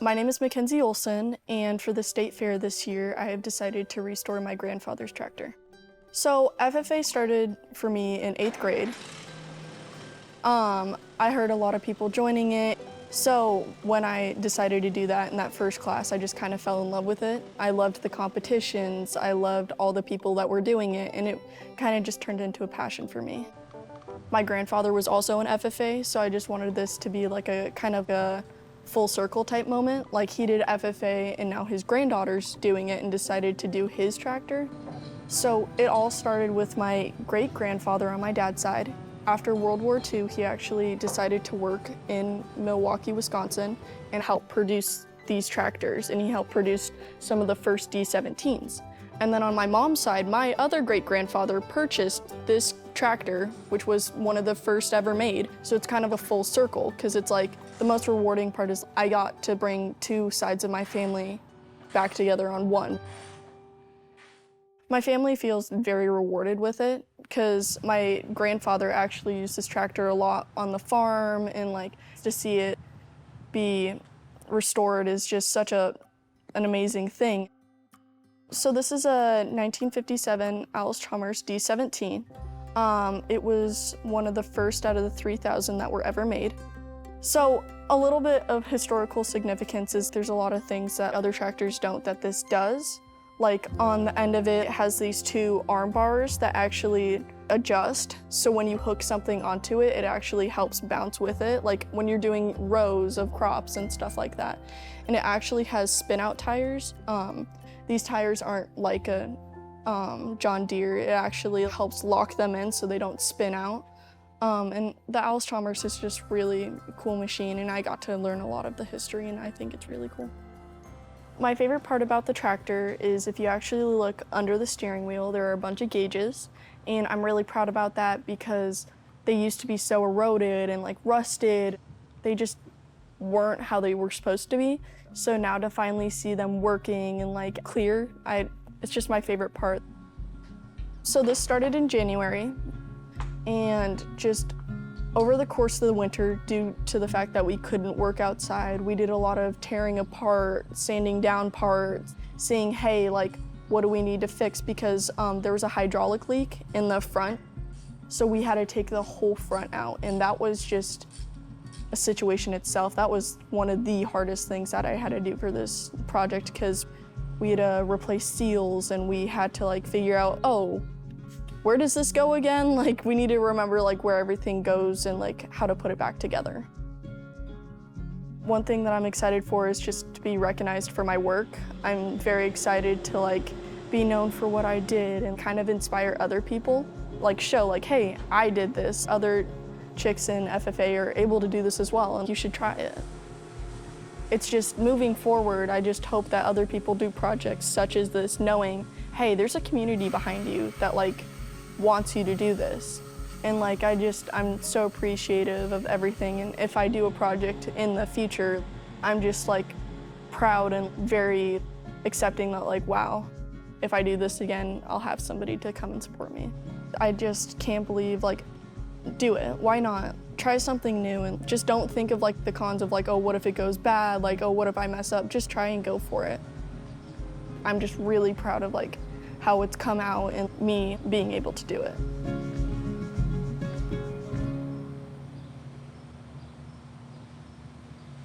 My name is Mackenzie Olsen, and for the state fair this year, I have decided to restore my grandfather's tractor. So FFA started for me in 8th grade. I heard a lot of people joining it. So when I decided to do that in that first class, I just kind of fell in love with it. I loved the competitions, I loved all the people that were doing it, and it kind of just turned into a passion for me. My grandfather was also an FFA, so I just wanted this to be like a kind of a full circle type moment. Like he did FFA and now his granddaughter's doing it and decided to do his tractor. So it all started with my great-grandfather on my dad's side. After World War II, he actually decided to work in Milwaukee, Wisconsin and help produce these tractors, and he helped produce some of the first D17s. And then on my mom's side, my other great-grandfather purchased this tractor, which was one of the first ever made. So it's kind of a full circle, because it's like the most rewarding part is I got to bring two sides of my family back together on one. My family feels very rewarded with it, because my grandfather actually used this tractor a lot on the farm, and like to see it be restored is just such an amazing thing. So this is a 1957 Allis-Chalmers D17. It was one of the first out of the 3,000 that were ever made. So a little bit of historical significance is there's a lot of things that other tractors don't that this does. Like on the end of it, it has these two arm bars that actually adjust. So when you hook something onto it, it actually helps bounce with it. Like when you're doing rows of crops and stuff like that. And it actually has spin out tires. These tires aren't like a John Deere. It actually helps lock them in so they don't spin out. And the Allis-Chalmers is just really a cool machine, and I got to learn a lot of the history, and I think it's really cool. My favorite part about the tractor is if you actually look under the steering wheel, there are a bunch of gauges, and I'm really proud about that because they used to be so eroded and like rusted. They just weren't how they were supposed to be. So now to finally see them working and like clear, it's just my favorite part. So this started in January, and just over the course of the winter, due to the fact that we couldn't work outside, we did a lot of tearing apart, sanding down parts, seeing, hey, like, what do we need to fix? Because there was a hydraulic leak in the front, so we had to take the whole front out, and that was just a situation itself. That was one of the hardest things that I had to do for this project, because we had to replace seals, and we had to like figure out, oh, where does this go again? Like we need to remember like where everything goes and like how to put it back together. One thing that I'm excited for is just to be recognized for my work. I'm very excited to like be known for what I did and kind of inspire other people. Like show like, hey, I did this. Other chicks in FFA are able to do this as well, and you should try it. It's just moving forward, I just hope that other people do projects such as this, knowing, hey, there's a community behind you that like wants you to do this. And like I'm so appreciative of everything, and if I do a project in the future, I'm just like proud and very accepting that like, wow, if I do this again, I'll have somebody to come and support me. I just can't believe, like, do it, why not? Try something new, and just don't think of like the cons of like, oh, what if it goes bad? Like, oh, what if I mess up? Just try and go for it. I'm just really proud of like how it's come out and me being able to do it.